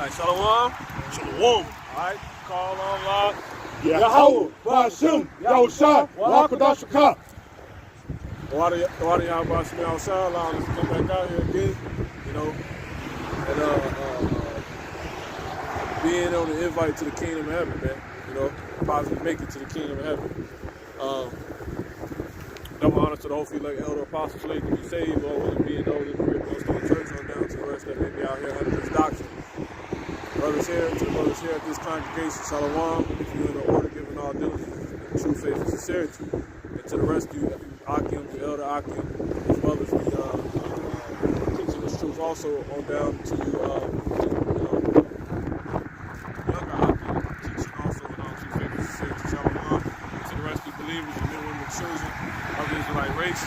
right, Shalom. Shalom. Alright, call on lock. Yahweh, Ba'ashem, Yahushua, Wa'akadashaka. Water y'all Ba'ashem Yahushua, allowing us to come back out here again, you know, and being on the invite to the kingdom of heaven, man. You know, positively make it to the kingdom of heaven. Double honor to the whole few like elder apostles, slaves to be saved, all willing being those in the great most of the church on down to the rest that may be out here under this doctrine. Brothers here, to the brothers here at this congregation, Shalom, if you're in the order, giving all diligence, and true faith and sincerity. And to the rest of you, Akim, the elder Akim, as well as the teaching this truth also on down to you, younger Akim, teaching also in all true faith and sincerity, Shalom. And to the rest of the believers, the men, women, children of the Israelite race.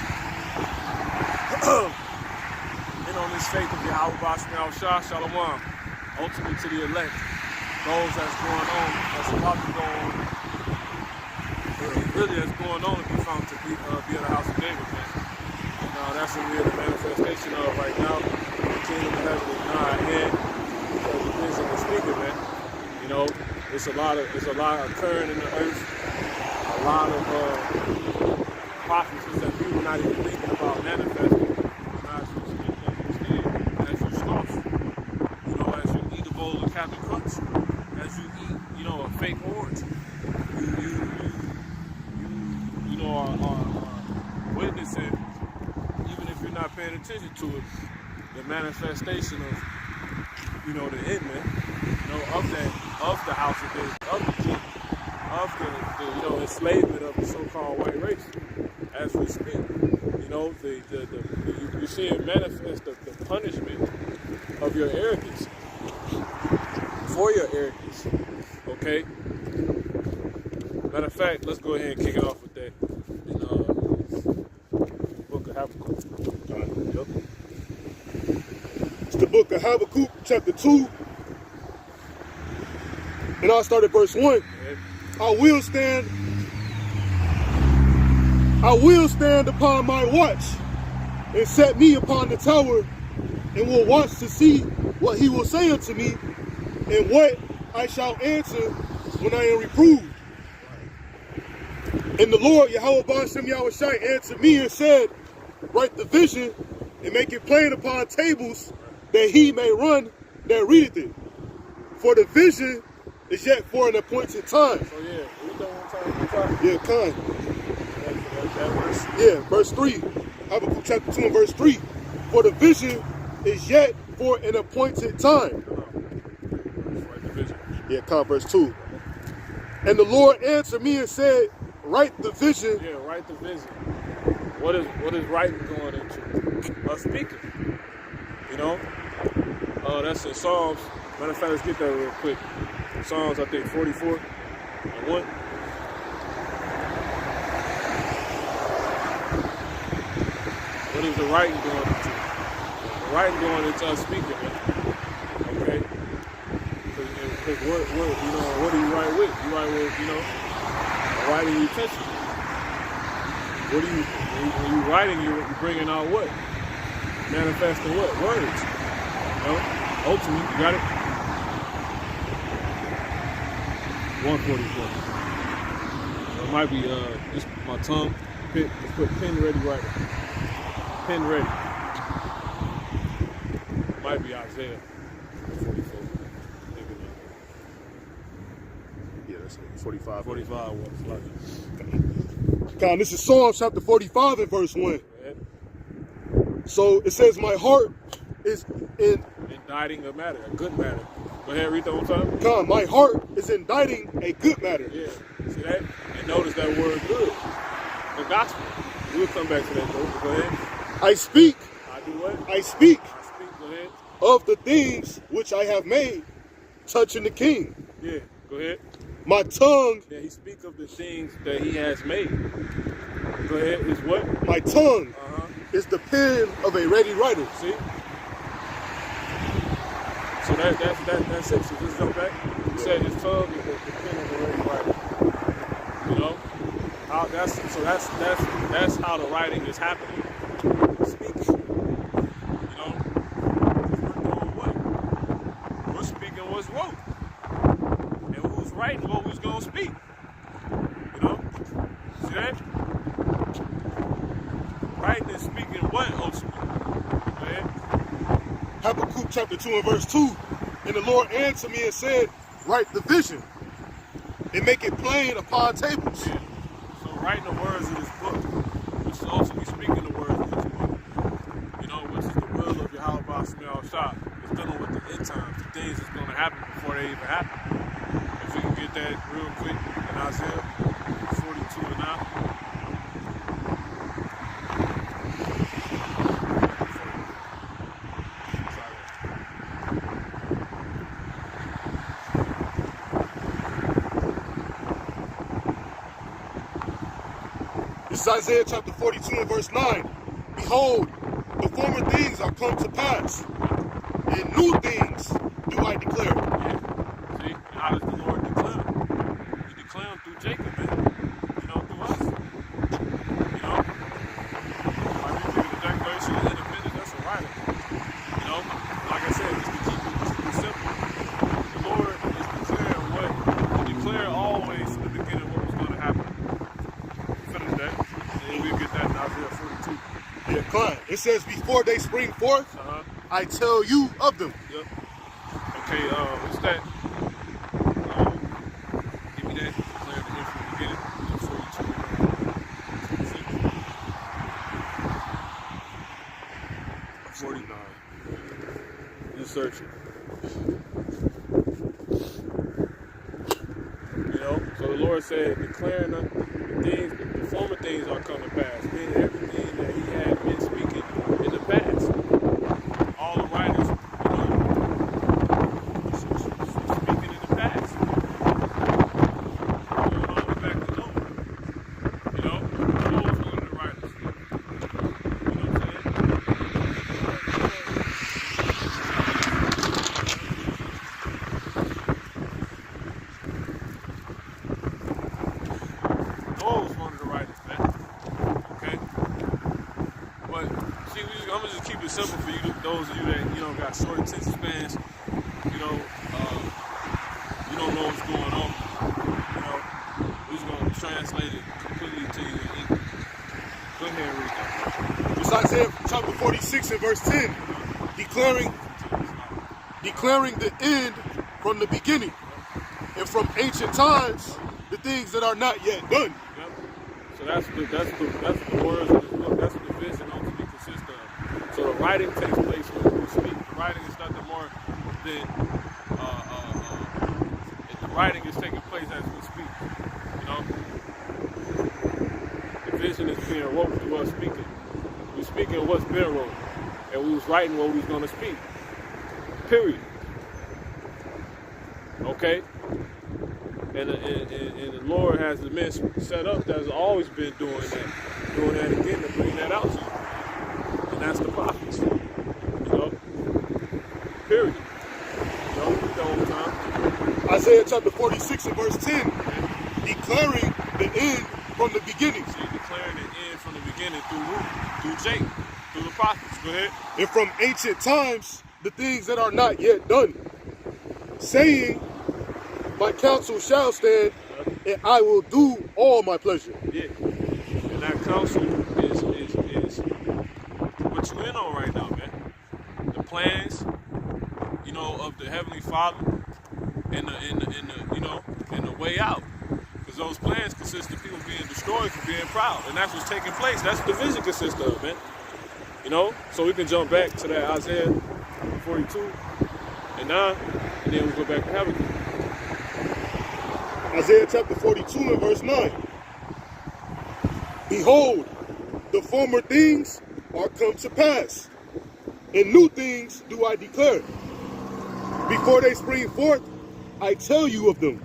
And on this faith of Yahweh Ba'ashem Yahushua, Shalom. Ultimately to the elect, those that's going on, that's about to go on, really that's going on to be found to be in the house of David, man. And that's what we're in the manifestation of right now. The kingdom of heaven is nigh at hand, because the things that we're speaking, man. You know, it's a lot occurring in the earth, a lot of prophecies that people not even thinking about manifesting. Captain Crunch, as you eat, you know, a fake orange, you know, are witnessing, even if you're not paying attention to it, the manifestation of, you know, the end, man, you know, of the house of David, of the king, of the you know, enslavement of the so-called white race, as we speak. You know, you see it manifest the punishment of your arrogance. For your arrogance, okay? Matter of fact, let's go ahead and kick it off with that in book of Habakkuk. Yep. It's the book of Habakkuk, chapter 2. And I'll start at verse 1. Okay. I will stand upon my watch and set me upon the tower and will watch to see what he will say unto me and what I shall answer when I am reproved. And the Lord, Yahweh Ba'ashem Yahushua, answered me and said, write the vision and make it plain upon tables, that he may run that readeth it. For the vision is yet for an appointed time. So yeah, we don't want time. Yeah, kind. That verse. Yeah, verse 3. Habakkuk chapter 2 and verse 3. For the vision is yet for an appointed time. Yeah, verse 2. And the Lord answered me and said, write the vision. Yeah, write the vision. What is writing going into? Speaking. You know? That's in Psalms. Matter of fact, let's get that real quick. Psalms, I think, 44 and 1. What is the writing going into? The writing going into us speaking, man. Okay? Because what do you write with? You write with, you know, writing utensil. When you writing, you're bringing out what? Manifesting what? Words. You know? Ultimately, you got it? 144. So it might be just my tongue. Just put pen ready writing. Pen ready. It might be Isaiah 44. 45. 45 was like. God, this is Psalms chapter 45 and verse 1. So it says, my heart is indicting a matter, a good matter. Go ahead, read that one time. God, my heart is indicting a good matter. Yeah, see that? And notice that word good. The gospel. We'll come back to that though. Go ahead. I speak. I do what? I speak. Go ahead. Of the things which I have made, touching the king. Yeah, go ahead. My tongue. Yeah, he speaks of the things that he has made. Go ahead. Is what? My tongue is the pen of a ready writer. See? So that's it. So just jump back. You said his tongue is the pen of a ready writer. You know? That's how the writing is happening. Speaking. You know? We're doing what? We're speaking gonna speak. You know? See that? Writing and speaking what ultimately? Man. Habakkuk chapter 2 and verse 2. And the Lord answered me and said, write the vision and make it plain upon tables. Yeah. So writing the words of this book, which is ultimately speaking the words of this book, you know, which is the will of Yahweh Ba'ashem Shah, is dealing with the end times, the things that's going to happen before they even happen. If we can get that real quick in Isaiah 42 and 9. This is Isaiah chapter 42 and verse 9. Behold, the former things are come to pass, and new things do I declare. Yeah. See, and how does the Lord declare them? He declare them through Jacob, man. You know, through us. You know? Like we give the Declaration of Independence, that's a writer. You know? Like I said, just to keep it simple. The Lord is declaring what, he declared always in the beginning what was going to happen. Finish that. And we'll get that in Isaiah 42. Yeah, Klein. It says, before they spring forth, I tell you of them. Yep. Okay, what's that? Give me that. Declare the end from the beginning. 42. 49. Just search it. You know, so the Lord said, declaring the things, the former things are coming to pass, meaning everything that he had been speaking in the past. All the writers, you know, speaking in the past. Going all the way back to Noah. You know, Noah was one of the writers. You know what I'm saying? Noah was one of the writers, man. Okay? But see, I'm gonna just keep it simple for you, those of you that got short attention spans. You know, you don't know what's going on. You know, we're just gonna translate it completely to you in English. Go ahead and read that. This is Isaiah chapter 46 and verse 10. Declaring the end from the beginning, and from ancient times the things that are not yet done. Yep. So that's the words of this book. That's what the vision ultimately consists of. So the writing takes place when we speak. The writing is nothing more than the writing is taking place as we speak. You know, the vision is being wrote through us speaking. We're speaking what's been wrote, and we was writing what we was gonna speak. Period. Okay. And the Lord has the men set up that's always been doing that again to bring that out to you. And that's the prophets. You know? Period. You know, the whole time. Isaiah chapter 46 and verse 10. Declaring the end from the beginning. See, declaring the end from the beginning through who? Through Jacob. Through the prophets. Go ahead. And from ancient times the things that are not yet done. Saying, my counsel shall stand, and I will do all my pleasure. Yeah. And that counsel is what you in on right now, man. The plans, you know, of the Heavenly Father and the way out. Because those plans consist of people being destroyed for being proud. And that's what's taking place. That's what the vision consists of, man. You know? So we can jump back to that Isaiah 42 and 9, and then we'll go back to Habakkuk. Isaiah chapter 42 and verse 9. Behold, the former things are come to pass, and new things do I declare. Before they spring forth, I tell you of them.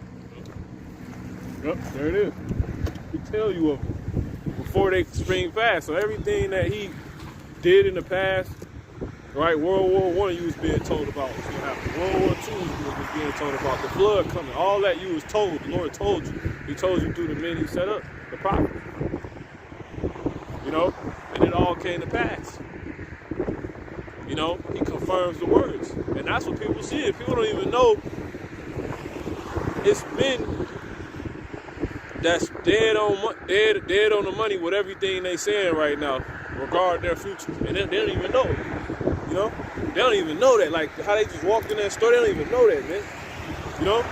Yep, there it is. We tell you of them before they spring fast. So everything that he did in the past, right? World War I, you was being told about what's going to happen. World War II, you was being told about the flood coming. All that you was told. The Lord told you. He told you through the men he set up, the prophets. You know? And it all came to pass. You know? He confirms the words. And that's what people see. People don't even know it's been that's dead on the money with everything they saying right now regarding their future, and they don't even know it. You know, they don't even know that. Like how they just walked in that store, they don't even know that, man. You know,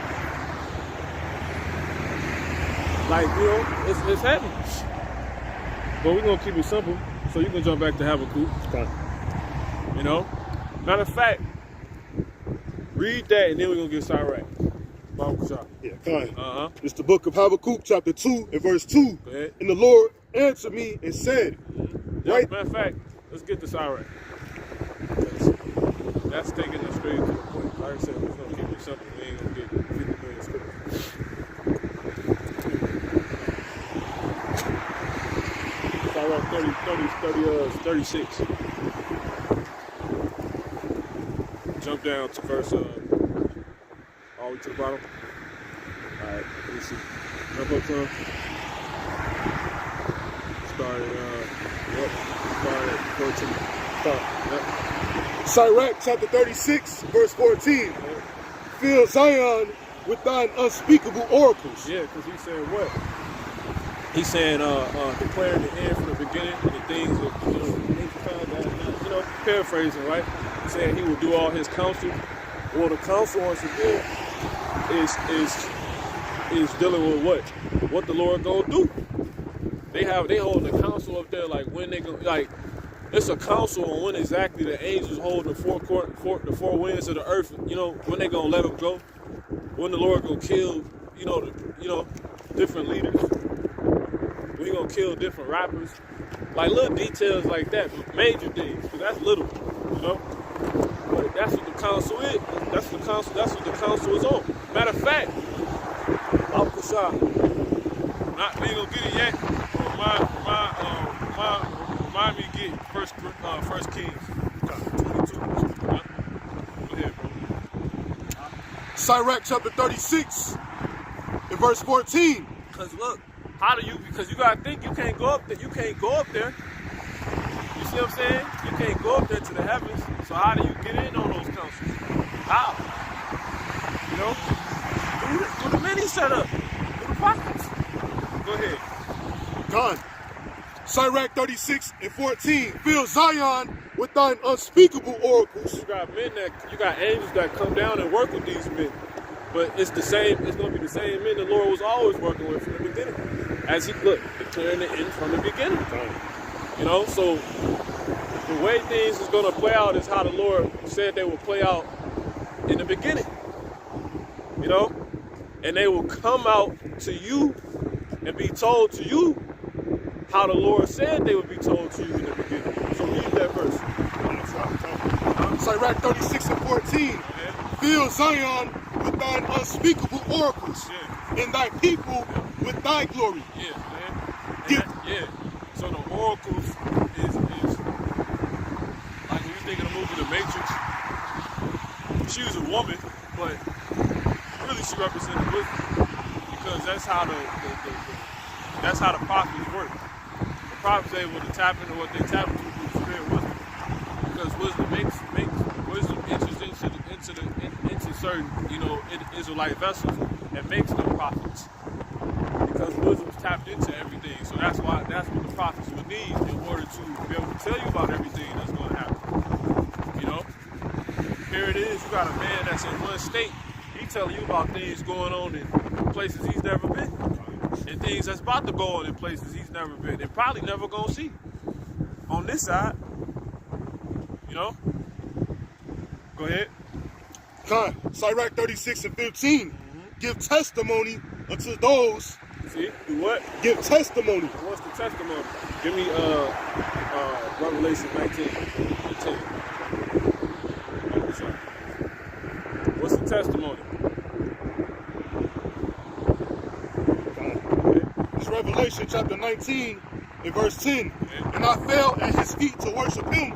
like it's happening. But we're gonna keep it simple, so you can jump back to Habakkuk. You know, matter of fact, read that, and then we're gonna get Sirach. Yeah, fine. Uh-huh. It's the book of Habakkuk, chapter 2 and verse 2. Go ahead. And the Lord answered me and said, Right. Matter of fact, let's get to Sirach. That's taking us straight to the point. Like I said, we're gonna keep it simple. We ain't gonna get 50 million scriptures. Sirach 36. Jump down to verse all the way to the bottom. Alright, let's see. Jump up some. Start at 14. Yep. Sirach chapter 36, verse 14. Fill Zion with thine unspeakable oracles. Yeah, because he said what? He's saying declaring the end from the beginning and the things that paraphrasing, right? Saying he will do all his counsel. Well, the counsel once again is dealing with what the Lord gonna do. They hold the council up there, like when they go, like it's a council on when exactly the angels hold the four winds of the earth. You know when they gonna let them go, when the Lord gonna kill, different leaders. When he gonna kill different rappers, like little details like that, major things. Cause that's little, you know. But that's what the council is. That's what the council is on. Matter of fact, we ain't gonna get it yet. Remind me to get First Kings 22. Go ahead, bro. Sirach chapter 36 and verse 14. Cause look, because you gotta think you can't go up there. You can't go up there. You see what I'm saying? You can't go up there to the heavens. So how do you get in on those councils? How? You know? Do the mini setup. Do the pockets. Go ahead. Gone. Sirach 36 and 14. Fill Zion with thine unspeakable oracles. You got angels that come down and work with these men. But it's the same, it's gonna be the same men the Lord was always working with from the beginning. As he declaring the end from the beginning. You know, so the way things is gonna play out is how the Lord said they will play out in the beginning. You know? And they will come out to you and be told to you how the Lord said they would be told to you in the beginning. So read that verse. Sirach 36 and 14. Yeah. Fill Zion with thine unspeakable oracles, and thy people with thy glory. Yeah, man. So the oracles is like when you think of the movie The Matrix, she was a woman, but really she represented wisdom. Because that's how the prophets work. The prophets are able to tap into what they tap into through the spirit of wisdom. Because wisdom enters into certain, Israelite vessels and makes them prophets. Because wisdom's tapped into everything. So that's what the prophets would need in order to be able to tell you about everything that's going to happen. You know? Here it is, you got a man that's in one state. He telling you about things going on in places he's never been. And things that's about to go on in places he's never been and probably never gonna see on this side. You know? Go ahead. Sirach 36 and 15. Give testimony unto those. See? Do what? Give testimony. What's the testimony? Give me Revelation 19 and 10. What's the testimony? It's Revelation chapter 19 and verse 10. And I fell at his feet to worship him.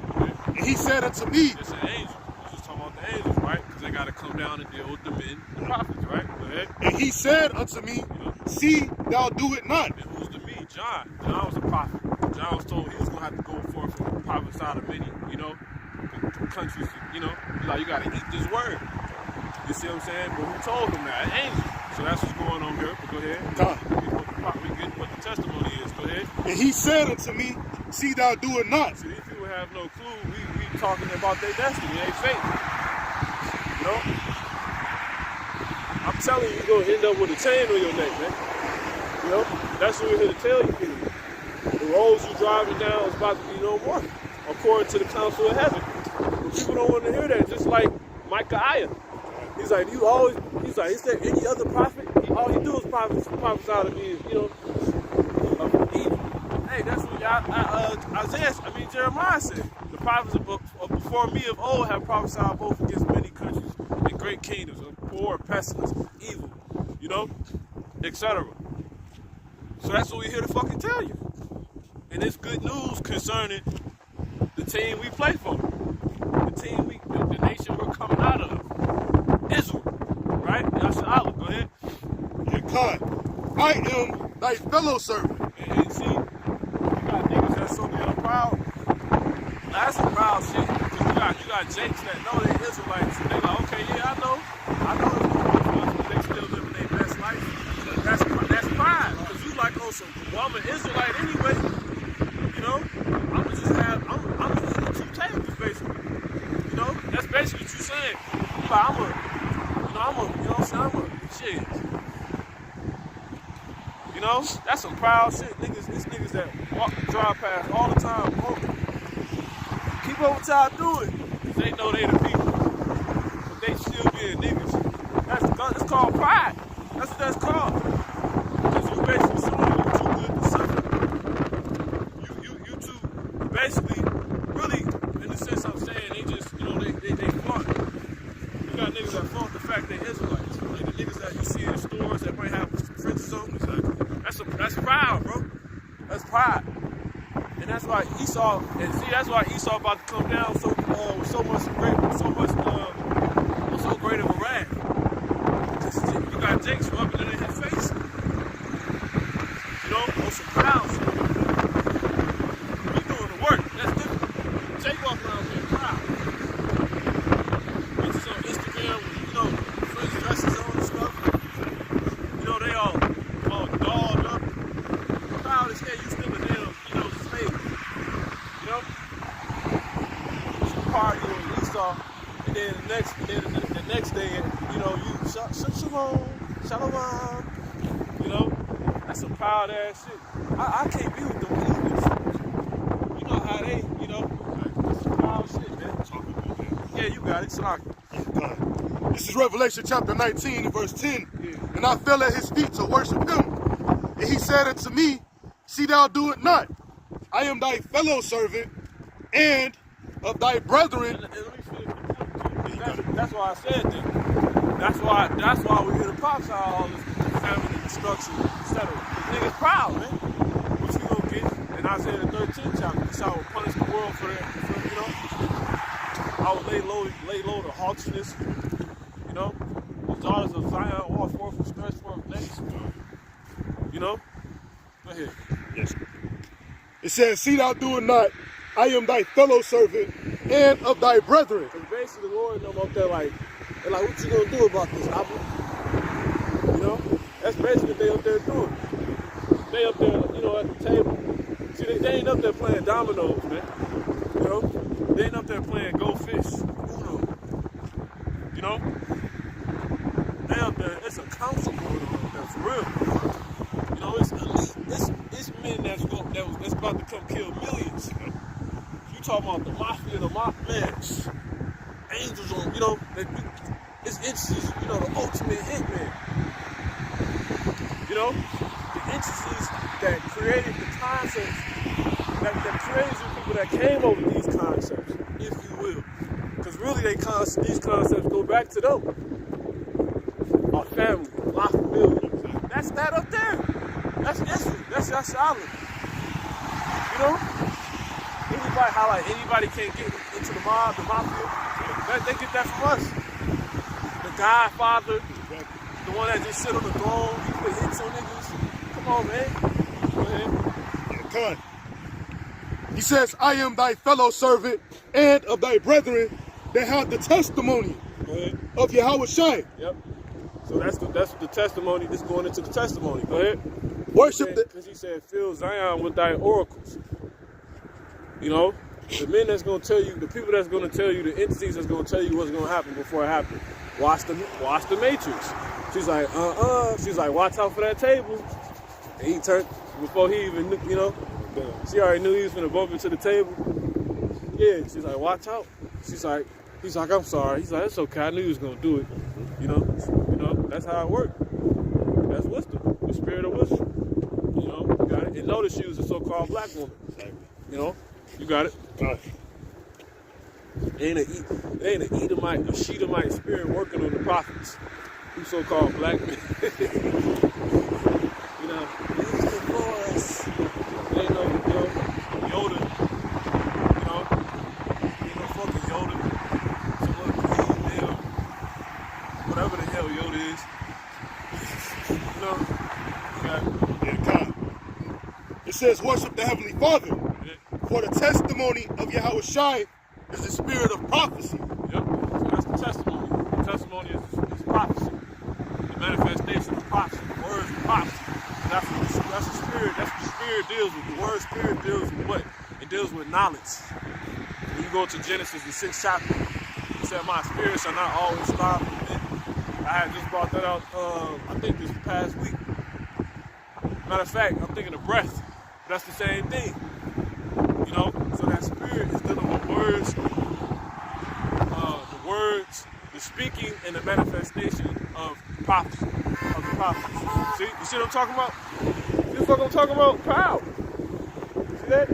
And he said unto me. It's an angel. We're just talking about the angels, right? Because they got to come down and deal with the men, the prophets, right? Go ahead. And he said unto me, see, thou do it not. And who's the me? John. John was a prophet. John was told he was going to have to go forth and prophesy to many, countries, you got to eat this word. You see what I'm saying? But who told him that? An angel. So that's what's going on here. But go ahead. we get what the testimony is. Go ahead. And he said unto me, see thou do it not. See, these people have no clue. We talking about their destiny, their fate. You know? I'm telling you, you're gonna end up with a chain on your neck, man. You know? That's what we're here to tell you people. The roads you're driving down is about to be no more, according to the council of heaven. But people don't want to hear that, just like Micaiah. He's like, he said, any other prophet, all he do is prophesy to me, you know, of evil. Hey, that's what Jeremiah said. The prophets before me of old have prophesied both against many countries and great kingdoms, of war, pestilence, evil, you know, etc. So that's what we're here to fucking tell you. And it's good news concerning the team we play for, the nation we're coming out of, Israel, right? Yasha'Allah, go ahead. Yeah, God, I am thy fellow servant. And see, you got niggas that's so damn proud. That's some proud shit. Cause you got Jakes that know they Israelites, and they like, okay, yeah, I know it's they still living their best life. That's pride. Cause you like, oh, so well, I'm an Israelite anyway. You know, I'm gonna eat two tables basically. You know, that's basically what you're saying. Shit. You know, that's some proud shit. It's niggas that drive past all the time. Oh, keep up what y'all doing. Cause they know they the people. But they still being niggas. It's called pride. That's what that's called. Cause you basically showing you too good to suffer. You two basically, really, in the sense I'm saying, they just, you know, they flaunt. You got niggas that flaunt the fact they're Israelites. Like the niggas that you see in stores that might have fringes on. That's pride, bro. That's pride. And that's why Esau about to come down so great of a wrath. Cause you got Jakes rubbing it in his face. You know, on some proud shit. We doing the work. That's different. Jake walking around being proud. Bitches on Instagram with, you know, friends dresses on and stuff. You know, they all dolled up. Proud as hell, you still a damn, you know, slave. You know? You party on Esau, and then the next day, you know, you shalom. You know? That's some proud ass shit. I can't be with them niggas. You know how they, you know, that's some proud shit, man. Yeah, you got it. Slock. This is Revelation chapter 19, verse 10. Yeah. And I fell at his feet to worship him. And he said unto me, see thou do it not. I am thy fellow servant and of thy brethren. And let me finish the point. That's why I said that. That's why we're here to prophesy all this family destruction, etc. The niggas proud, man. What you gonna get in Isaiah the 13th chapter? This I will punish the world for you know. I will lay low the haughtiness, you know. The daughters of Zion all forth and stretch forth necks. You know? Go ahead. Yes. It says, see thou do it not. I am thy fellow servant and of thy brethren. And basically the Lord and them up there like, they're like, what you gonna do about this, Abba? You know? That's basically what they up there doing. They up there, you know, at the table. See, they ain't up there playing dominoes, man. You know? They ain't up there playing go fish. Uno. You know? They up there, it's a council going on up there, for real. You know, it's elite. It's men that's about to come kill millions. You talking about the mafia, man, angels on, you know, it's entities, you know, the ultimate hitman. You know, the entities that created the concepts, that crazy people that came over these concepts, if you will. Because really these concepts go back to them. Our family, my family. That's that up there. That's Israel. That's Yasha'Allah. You know? Anybody can't get into the mob, the mafia. They get that from us. The Godfather, the one that just sit on the throne, he put hits on niggas. Come on, man. Go ahead. Yeah, come on. He says, I am thy fellow servant and of thy brethren that have the testimony of Yahushua. Yep. So that's the testimony. This going into the testimony. Go ahead. Worship the... Because he said, fill Zion with thy oracles. You know, the men that's going to tell you, the people that's going to tell you, the entities that's going to tell you what's going to happen before it happens. Watch the Matrix. She's like, She's like, watch out for that table. And he turned, before he even knew, you know, she already knew he was going to bump into the table. Yeah, she's like, watch out. He's like, I'm sorry. He's like, it's okay. I knew he was going to do it. You know, that's how it worked. That's wisdom, the spirit of wisdom. You know, you got it. And notice she was a so-called black woman. You know, you got it. It ain't an Edomite, a Shedamite spirit working on the prophets. Who so-called black men. You know, use the voice. Ain't no, Yoda. You know, ain't no fucking Yoda. Some other green hell. Whatever the hell Yoda is. You know, you got it. Yeah, God. It says, worship the Heavenly Father. Yeah. For the testimony of Yahushua is the spirit of prophecy. Yep. So that's the testimony. The testimony is prophecy. The manifestation of prophecy. The word is prophecy. That's the spirit. That's what the spirit deals with. The word spirit deals with what? It deals with knowledge. When you go to Genesis, the 6th chapter, it said, my spirit shall not always strive for men. I had just brought that out, I think this past week. Matter of fact, I'm thinking of breath. But that's the same thing. You know, so that spirit is dealing with words, the speaking and the manifestation of prophecy, of the prophets. See, you see what I'm talking about? See what I'm talking about? Power. See that?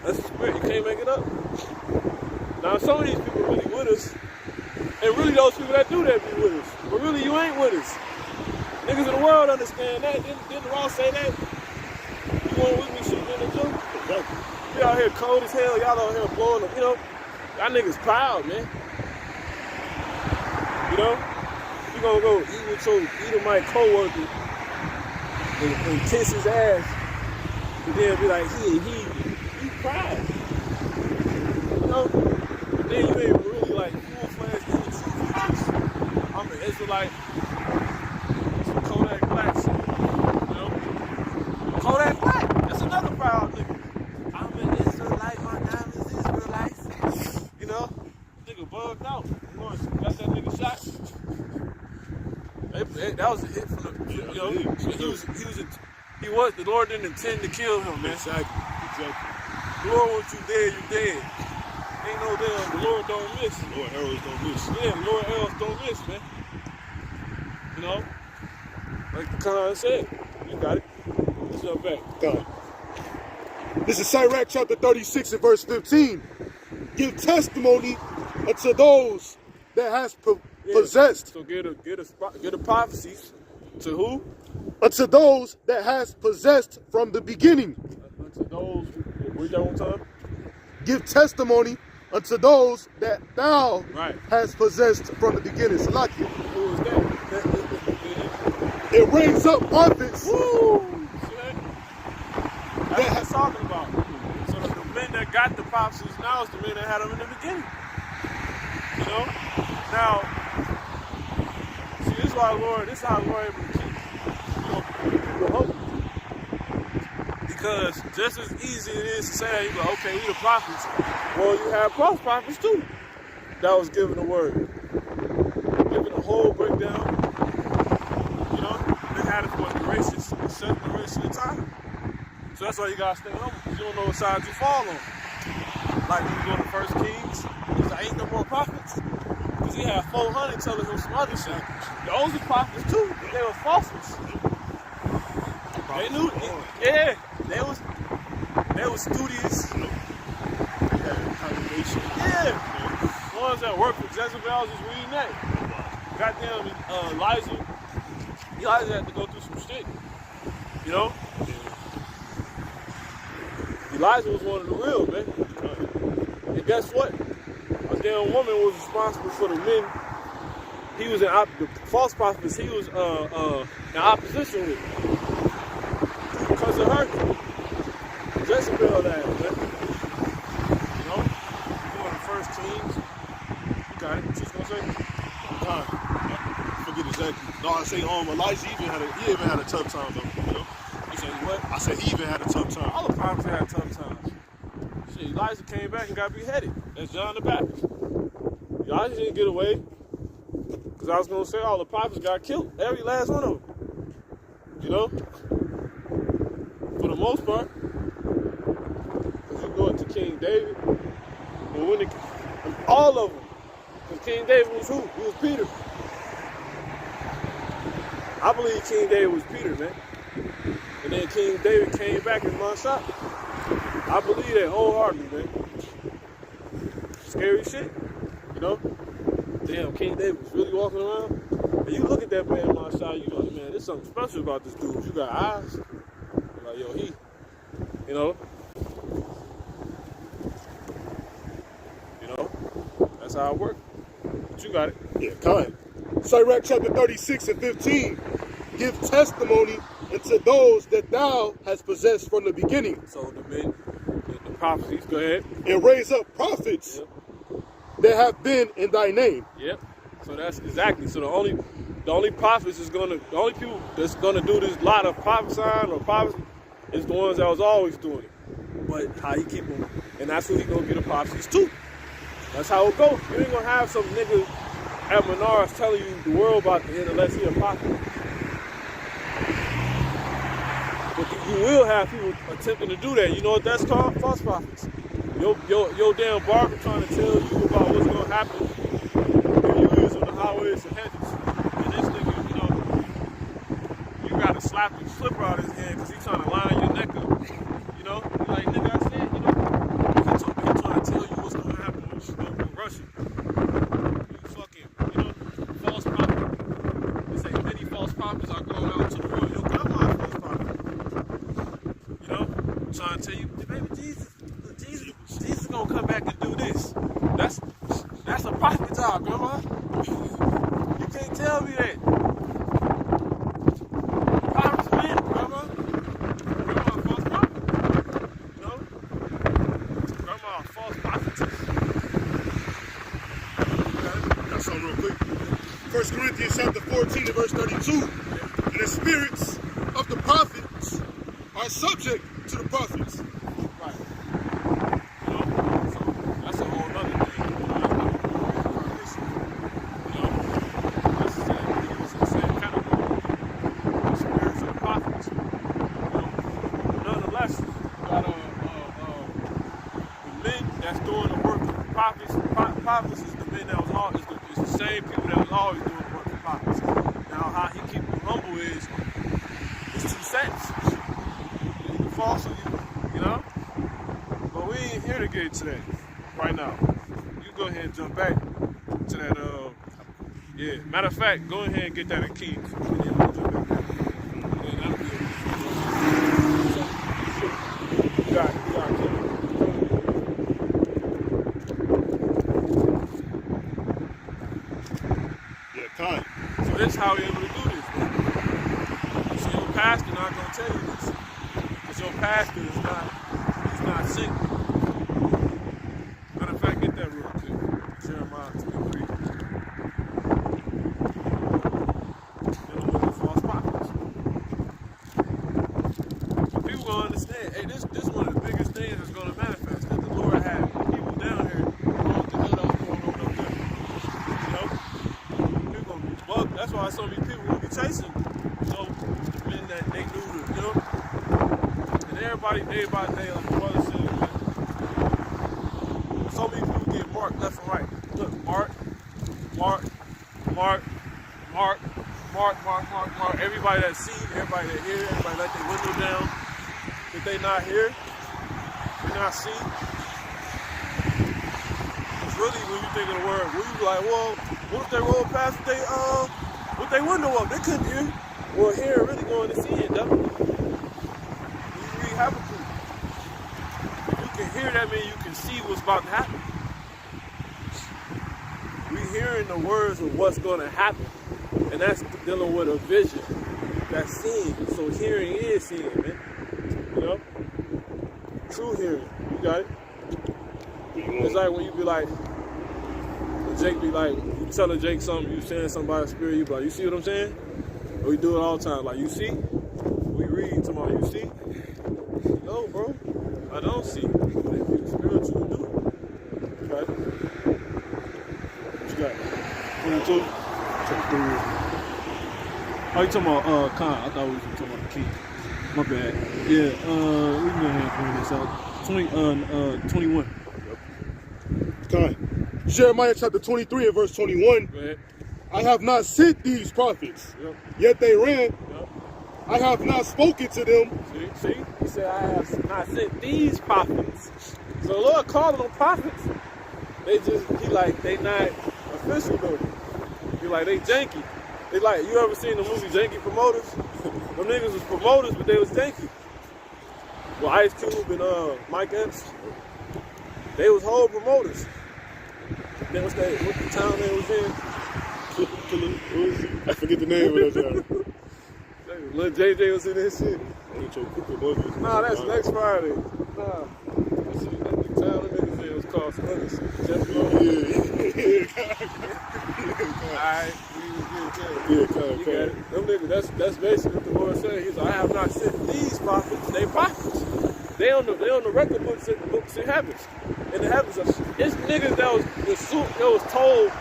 That's the spirit. You can't make it up. Now, some of these people really with us, and really those people that do that be with us, but really you ain't with us. Niggas in the world understand that. Didn't Ross say that? You weren't with me shooting in the jungle? We out here cold as hell, y'all out here blowing them, you know. Y'all niggas proud, man. You know? You gonna go eat with your Edomite co-worker and kiss his ass, and then be like, he proud. You know? But then you ain't really like full-fledged in the truth. I'm an Israelite, some Kodak Black shit. You know? Kodak Black, that's another proud nigga. I'm an Israelite, my name is Israelites. You know? Nigga bugged out. Got that nigga shot. That was a hit from the, you know, the Lord didn't intend to kill him, man. Exactly. The Lord wants you dead, you dead. Ain't no damn, the Lord don't miss. The Lord arrows don't miss. Yeah, the Lord arrows don't miss, man. You know? Like the Khan said. You got it. Let's jump back. God. This is Sirach chapter 36 and verse 15. Give testimony unto those that has possessed. So get a prophecy to who? Unto those that has possessed from the beginning. Unto those, read that one time. Give testimony unto those that thou right. hast possessed from the beginning. Salakia. Who is that? It rains up prophets. Woo! See that? That's what it's talking about. So the men that got the prophecies now is the men that had them in the beginning. You know? Now, see, this is how the Lord able to keep, people hope. Because just as easy it is to say, you go, okay, we the prophets. Well, you have false prophets too. That was given the word. Given the whole breakdown. You know? They had it for a duration of time. So that's why you gotta stay humble, because you don't know what side you fall on. Like when you go to 1 Kings, he's like, ain't no more prophets. Because he had 400 telling him some other shit. Those were prophets too, but they were false ones. They knew, yeah, they was studious. They had congregation. Yeah. The ones that worked for Jezebel was reading that. Goddamn, Elijah had to go through some shit. You know? Elijah was one of the real, man. And guess what? A damn woman was responsible for the men. He was the false prophets. He was in opposition with because of her. Jezebel that, man. You know? You go to 1 Kings. You got it. What you gonna say? forget exactly. No, I say Elijah even had a tough time though. You know. You say what? I said he even had a tough time. All the prophets had tough times. Shit, Elijah came back and got beheaded. That's John the Baptist. Elijah didn't get away. Because I was going to say all the prophets got killed. Every last one of them. You know? For the most part. Because you go into King David. And when all of them. Because King David was who? He was Peter. I believe King David was Peter, man. And then King David came back as Messiah. I believe that wholeheartedly, man. Scary shit, you know? Damn, King David was really walking around. And you look at that man, Messiah, you like, man, there's something special about this dude. You got eyes. You're like, yo, you know? You know? That's how it works. But you got it. Yeah, kind. Sirach chapter 36 and 15. Give testimony unto those that thou hast possessed from the beginning. So the prophecies, go ahead. And raise up prophets that have been in thy name. Yep. So that's exactly. So the only prophets the only people that's gonna do this lot of prophesying or prophecy is the ones that was always doing it. But how he keep them, and that's who he gonna get the prophecies too. That's how it goes. You ain't gonna have some nigga at Menards telling you the world about to end unless he a prophet. But you will have people attempting to do that. You know what that's called? False prophets. Your damn barber trying to tell you about what's gonna happen when you use on the highways and hedges. And this nigga, you know, you gotta slap the slipper out of his hand because he's trying to line your neck up. You know? You're like, nigga, I said, you know, he's trying to tell you what's gonna happen when you go to Russia. You fucking, you know, false prophet. They say many false prophets are going out to the world. Yo, come on, false prophet. You know? Trying to tell you, baby, Jesus gonna come back and do this. That's a prophet job, grandma. You can't tell me that. Prophets win, grandma. Grandma a false prophet. You know? Grandma a false prophetess. Got something real quick. 1 Corinthians chapter 14 and verse 32. And the spirits of the prophets are subject to the prophets. Right. You know? So that's a whole other thing. You know? That's the same, he was in the same category. The spirits of the prophets. You know? Nonetheless, you got the men that's doing the work of the prophets. Prophets is the men that was always it's the same people that was always doing the work of the prophets. Now how he keep you humble is 2 cents. You false, you know? But we ain't here to get into that right now. You go ahead and jump back to that, yeah. Matter of fact, go ahead and get that in Kings. And then we'll jump back there. Yeah, that'll be it. So, you got it. Yeah, kind. So this is how we're able to do this, man. So your pastor not gonna tell you this. Because your pastor is not sick. Matter of fact, get that real quick. Jeremiah 23. Dealing with the false prophets. But people gonna understand, hey, this is one of the biggest things that's gonna manifest. That the Lord had people down here going to hell out going on up there. You know? People gonna be bugged. That's why so many people gonna be chasing, you know, the men that they knew to, you know. And everybody day by day, like the brother said, man, so many people get marked left and right. Look, mark. Everybody that see, everybody that hear, everybody let their window down. If they not here, they not see. It's really when you think of the word, when you be like, well, what if they roll past with their window up? They couldn't hear. Well, here really going to see it, though. When you read Habakkuk, if you can hear that, means you can see what's about to happen. We hearing the words of what's going to happen, and that's dealing with a vision. That's seeing. So hearing is seeing, man. You know? True hearing. You got it? It's like when you be like, the Jake be like, you telling Jake something, you saying something about a spirit, you be like, you see what I'm saying? Or we do it all the time, like, you see? We read tomorrow, you see? No, bro, I don't see. But if you spiritual, you do. Okay? What you got? 22? 23. Oh, you talking about Khan? I thought we were talking about the king. My bad. Yeah, we can go ahead and point this out. 21. Khan. Jeremiah chapter 23 and verse 21. Go ahead. I have not sent these prophets, yet they ran. I have not spoken to them. See? He said, I have not sent these prophets. So the Lord called them prophets. They not official though. He like, they janky. They like, you ever seen the movie Janky Promoters? Them niggas was promoters, but they was janky. Well, Ice Cube and Mike Epps, they was whole promoters. Then what the town they was in? I forget the name of that. Lil JJ was in this shit. Nah, that's next Friday. Nah. The town the niggas in was called some other shit. Alright, you got it. Them niggas, that's basically what the Lord said. He's like, I have not sent these prophets, they prophets. They on the record books in heavens. In the heavens, it's niggas that was told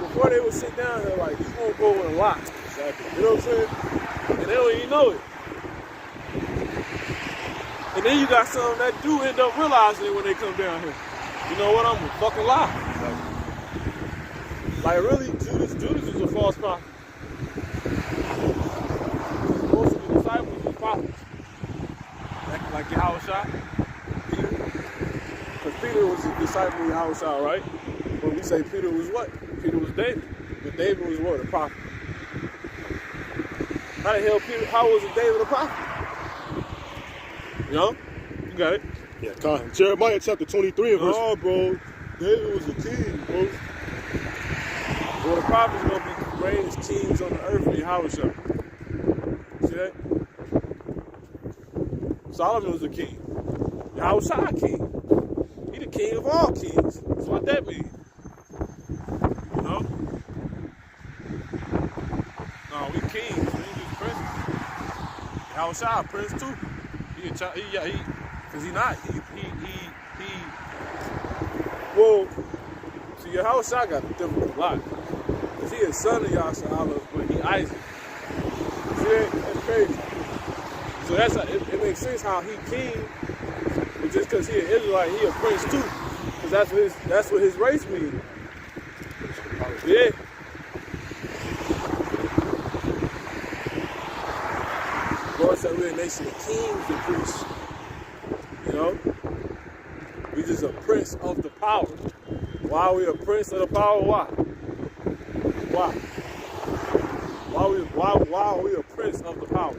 before they would sit down there, like, you won't go in a lot. Exactly. You know what I'm saying? And they don't even know it. And then you got some that do end up realizing it when they come down here. You know what? I'm a fucking lie. Like really, Judas was a false prophet. Most of the disciples were prophets. Like Yahushua. Because Peter was a disciple of Yahushua, right? But we say Peter was what? Peter was David. But David was what? A prophet. How the hell how was David a prophet? You know? You got it. Yeah, Khan. Jeremiah chapter 23 and verse. Oh, bro. David was a king, bro. Well, the prophets are going to be reigning as kings on the earth for Yahushua. See that? Solomon was a king. Yahushua a king. He the king of all kings. That's what that means. You know? No, we kings. We just princes. Yahushua a prince too. Because well, see, Yahushua got a different lot. Because he is son of Yahushua, but he Isaac. See that? That's crazy. So it makes sense how he king, but just because he an Israelite, he a prince too. Because that's what his race means. Yeah. Lord said we're a nation of kings and priests. You know? We just a prince of the power. Why are we a prince of the power? Why? Why? Why are we a prince of the power?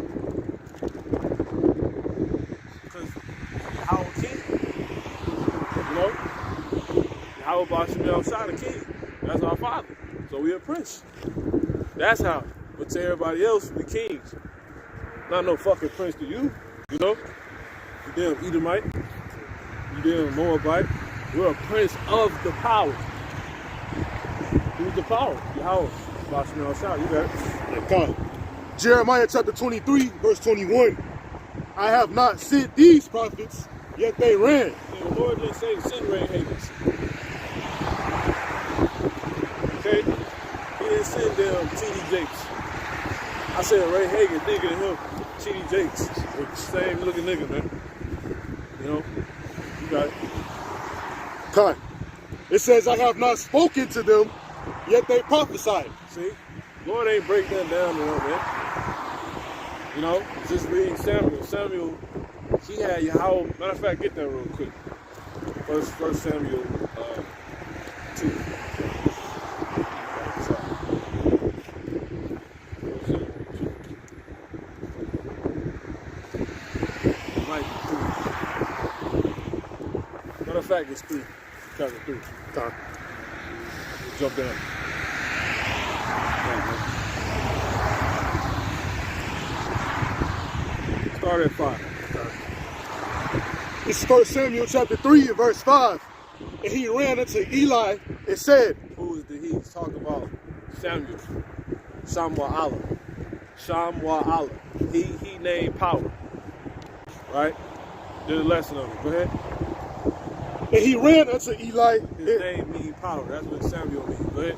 Because our king. You know? How about Shemel Shah the king? That's our father. So we a prince. That's how. But to everybody else, we kings. Not no fucking prince to you. You know? You damn Edomite. You damn Moabite. We're a prince of the power. Who's the power? Yahweh. Shemel Shah, you got it. Yeah, Khan. Jeremiah chapter 23, verse 21. I have not sent these prophets, yet they ran. And the Lord didn't say send Ray Hagans. Okay? He didn't send them T.D. Jakes. I said Ray Hagan, nigga to him. T.D. Jakes. Same looking nigga, man. You know? You got it. Khan. It says, I have not spoken to them, yet they prophesied. See? Lord ain't break that down to them, man. You know? Just reading Samuel. Samuel, he had Yahweh. Matter of fact, get that real quick. First Samuel 2. Matter of fact, it's 3. Chapter 3. Khan. Jump down. Start at 5. This is 1 Samuel chapter 3 and verse 5. And he ran unto Eli and said, Who is the he? Samuel. Shamuel. He named power. Right? Did a lesson on it. Go ahead. And he ran unto Eli. His name means power. That's what Samuel means. Go ahead.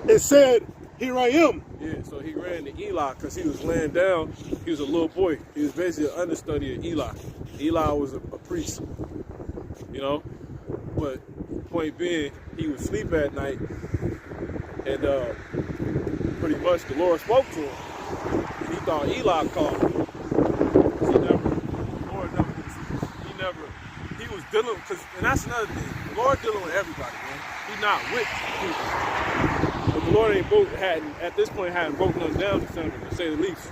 And said, Here I am. Yeah, so he ran to Eli because he was laying down. He was a little boy. He was basically an understudy of Eli. Eli was a priest, you know. But point being, he would sleep at night, and pretty much the Lord spoke to him. And he thought Eli called him. He was dealing, and that's another thing. The Lord dealing with everybody, man. He's not with people. But the Lord at this point hadn't broken us down to something, to say the least.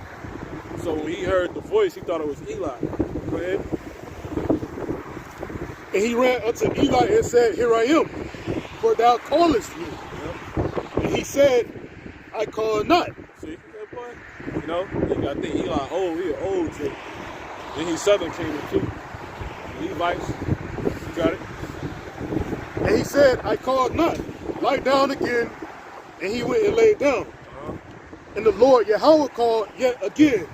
So when he heard the voice, he thought it was Eli. Go ahead. And he ran unto Eli and said, Here I am, for thou callest me. Yep. And he said, I call not. See that boy? You know, you gotta think Eli old, he an old chick. Then he's Southern Kingdom too. Levites, you got it? And he said, I called not. Lie down again. And he went and laid down. And the Lord Yahweh called yet again,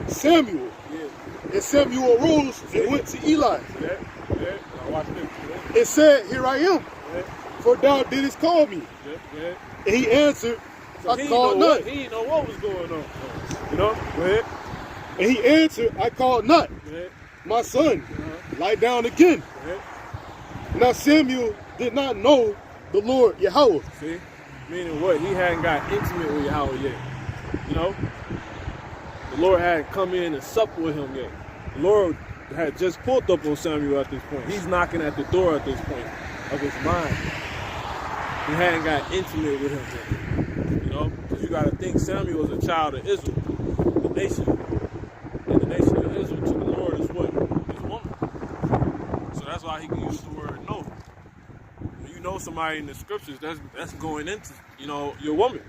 Samuel. Yeah. And Samuel arose and went to Eli. Now watch this. And said, Here I am, for thou didst call me. And he answered, So I called not. He didn't know what was going on. You know? Go ahead. And he answered, I called not. My son, lie down again. Now Samuel did not know the Lord Yahweh. See? Meaning what? He hadn't got intimate with Yahweh yet. You know? The Lord hadn't come in and supped with him yet. The Lord had just pulled up on Samuel at this point. He's knocking at the door at this point of his mind. He hadn't got intimate with him yet. You know? Because you got to think Samuel was a child of Israel, the nation. And the nation of Israel to the Lord is what? His woman. So that's why he can use the word know. When you know somebody in the scriptures, that's going into, you know, your woman.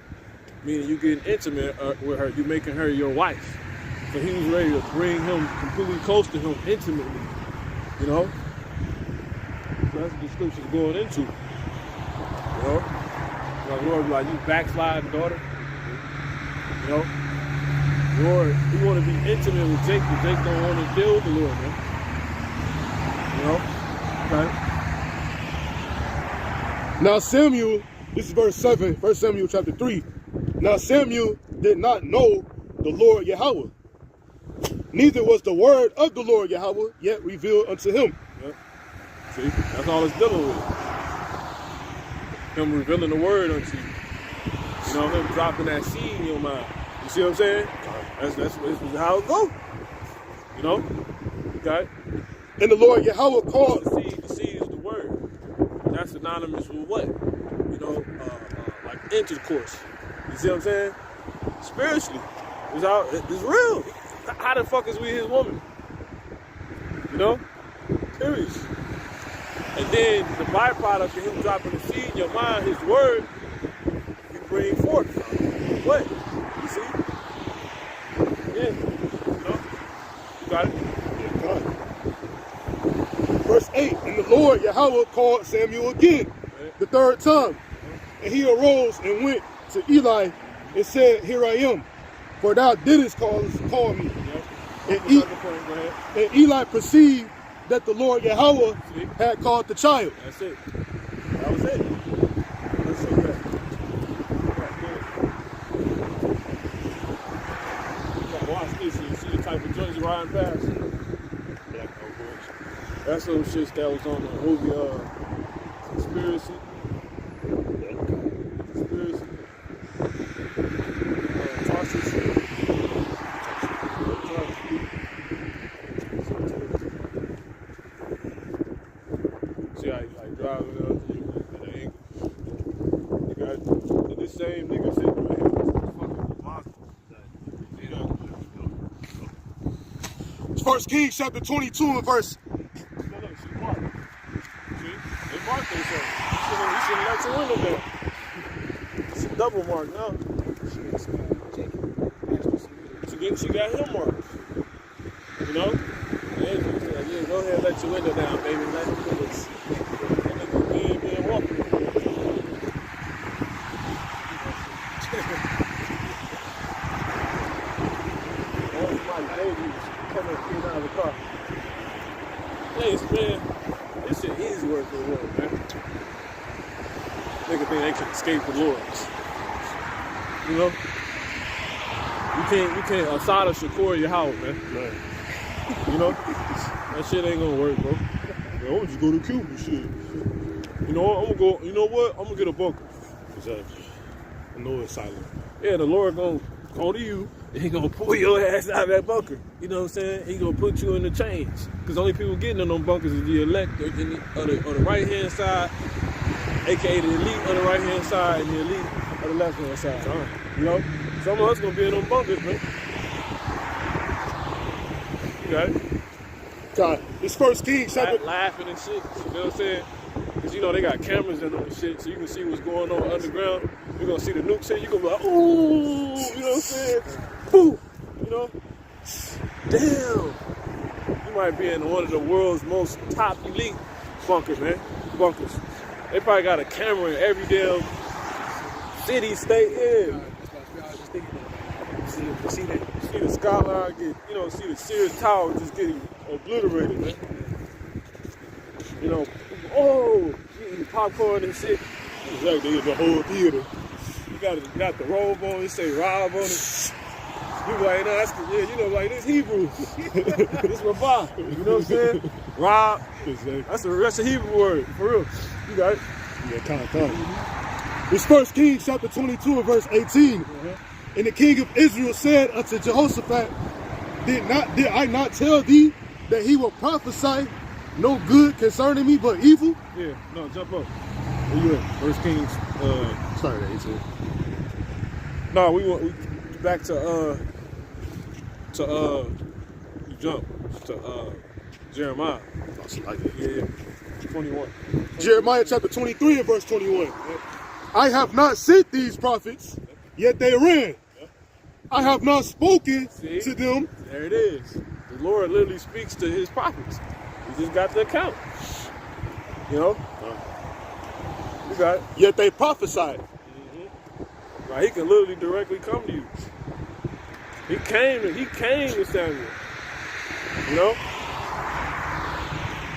Meaning you getting intimate with her, you making her your wife. So he was ready to bring him completely close to him intimately. You know? So that's what the scripture's going into. You know? Like Lord be like, you backsliding daughter. You know? Lord, he want to be intimate with Jake, but Jake don't want to deal with the Lord, man. You know? Okay. Now Samuel, this is verse 7, 1 Samuel chapter 3. Now Samuel did not know the Lord Yahweh. Neither was the word of the Lord Yahweh yet revealed unto him. Yep. See, that's all it's dealing with. Him revealing the word unto you. You know, him dropping that seed in your mind. You see what I'm saying? That's how it go. You know? Okay? And the Lord Yahweh called. The seed is the word. That's synonymous with what? You know, like intercourse. You see what I'm saying? Spiritually. It's real. How the fuck is we his woman? You know? Period. And then the byproduct of him dropping the seed in your mind, his word, you bring forth. What? You see? Yeah. You know? You got it? Yeah, got it. Verse 8, and the Lord Yahweh called Samuel again, the third time. And he arose and went to Eli and said, Here I am, for thou didst call me. Yep. And Eli perceived that the Lord Yahweh had called the child. That's it. That was it. That's so good. Watch this and see the type of joints riding past. That's some shit that was on the movie Conspiracy. See how he like driving up at an angle. You got this same nigga sitting right here. It's 1 Kings chapter 22 and verse. No, she marked. See? They marked themselves. You should have let your window down. It's a double mark now. She got him marked. You know? And she said, yeah, go ahead and let your window down, baby. Let him do this. That nigga being walking. Somebody baby coming out of the car. Thanks, man. This shit easy work for the Lord, man. Nigga think they can escape the Lord. You know? You can't Asada Shakur your house, man. Right. You know? That shit ain't gonna work, bro. Man, I'm just go to Cuba, shit. You know what? I'm gonna get a bunker. Exactly. I know it's silent. Yeah, the Lord gonna go to you, and he gonna pull your ass out of that bunker. You know what I'm saying? He gonna put you in the chains. Because the only people getting in them bunkers is the elect on the right hand side, aka the elite on the right hand side, and the elite on the left hand side. You know? Some of us gonna be in them bunkers, man. You got it? God, this First Kings chapter. Laughing and shit. You know what I'm saying? Because you know they got cameras in them and shit, so you can see what's going on underground. You're gonna see the nukes hit, you're gonna be like, ooh, you know what I'm saying? Boom! You know? Damn! You might be in one of the world's most top elite bunkers, man. Bunkers. They probably got a camera in every damn city, state, yeah. See the skyline get, you know, see the Sears Tower just getting obliterated, man. You know, oh, eating popcorn and shit. Exactly, the whole theater. You got the robe on, it say Rob on it. You like, no, that's the, yeah, you know, like this Hebrew. This Rabbah. You know what I'm saying? Rob. Exactly. That's a Hebrew word, for real. You got it. Yeah, kind of. This First Kings chapter 22 and verse 18. And the king of Israel said unto Jehoshaphat, Did I not tell thee that he will prophesy no good concerning me but evil? Yeah, no, jump up. Where you at? First Kings, Sorry, 18. No, we back to you jump to Jeremiah. Yeah, 21. Jeremiah chapter 23 and verse 21. I have not sent these prophets, yet they ran. I have not spoken to them. There it is. The Lord literally speaks to his prophets. You just got the account. You know? You got it. Yet they prophesied. Like he can literally directly come to you. He came to Samuel. You know?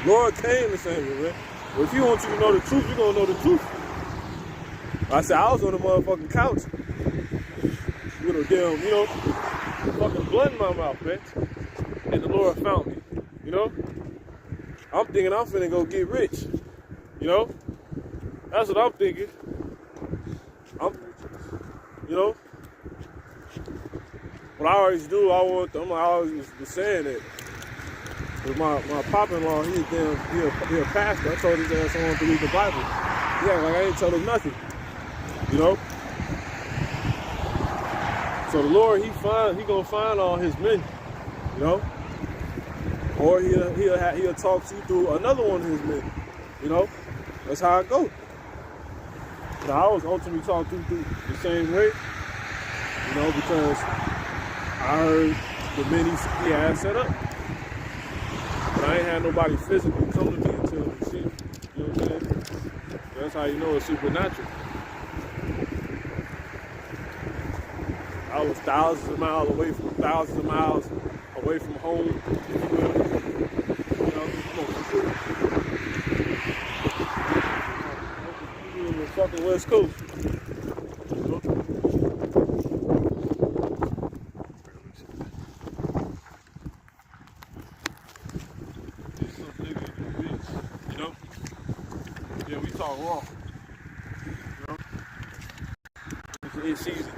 Lord came to Samuel, man. But if you want you to know the truth, you're gonna know the truth. I said I was on the motherfucking couch with a damn, you know, fucking blood in my mouth, man. And the Lord found me. You know? I'm thinking I'm finna go get rich. You know? That's what I'm thinking. You know? What I always do, I always was saying that. With my pop-in-law, he a pastor. I told his ass I wanted to read the Bible. Yeah, like I ain't told him nothing. You know? So the Lord, he gonna find all his men, you know? Or he'll talk to you through another one of his men, you know? That's how it goes. Now, I was ultimately talked through the same way, you know, because I heard the men he had set up. But I ain't had nobody physically come to me until you see it. You know what I'm saying? That's how you know it's supernatural. I was thousands of miles away from home, if you will. You know, on the fucking West Coast. You know? Some nigga in the bitch, you know? Yeah, we talk raw. You know? It's easy.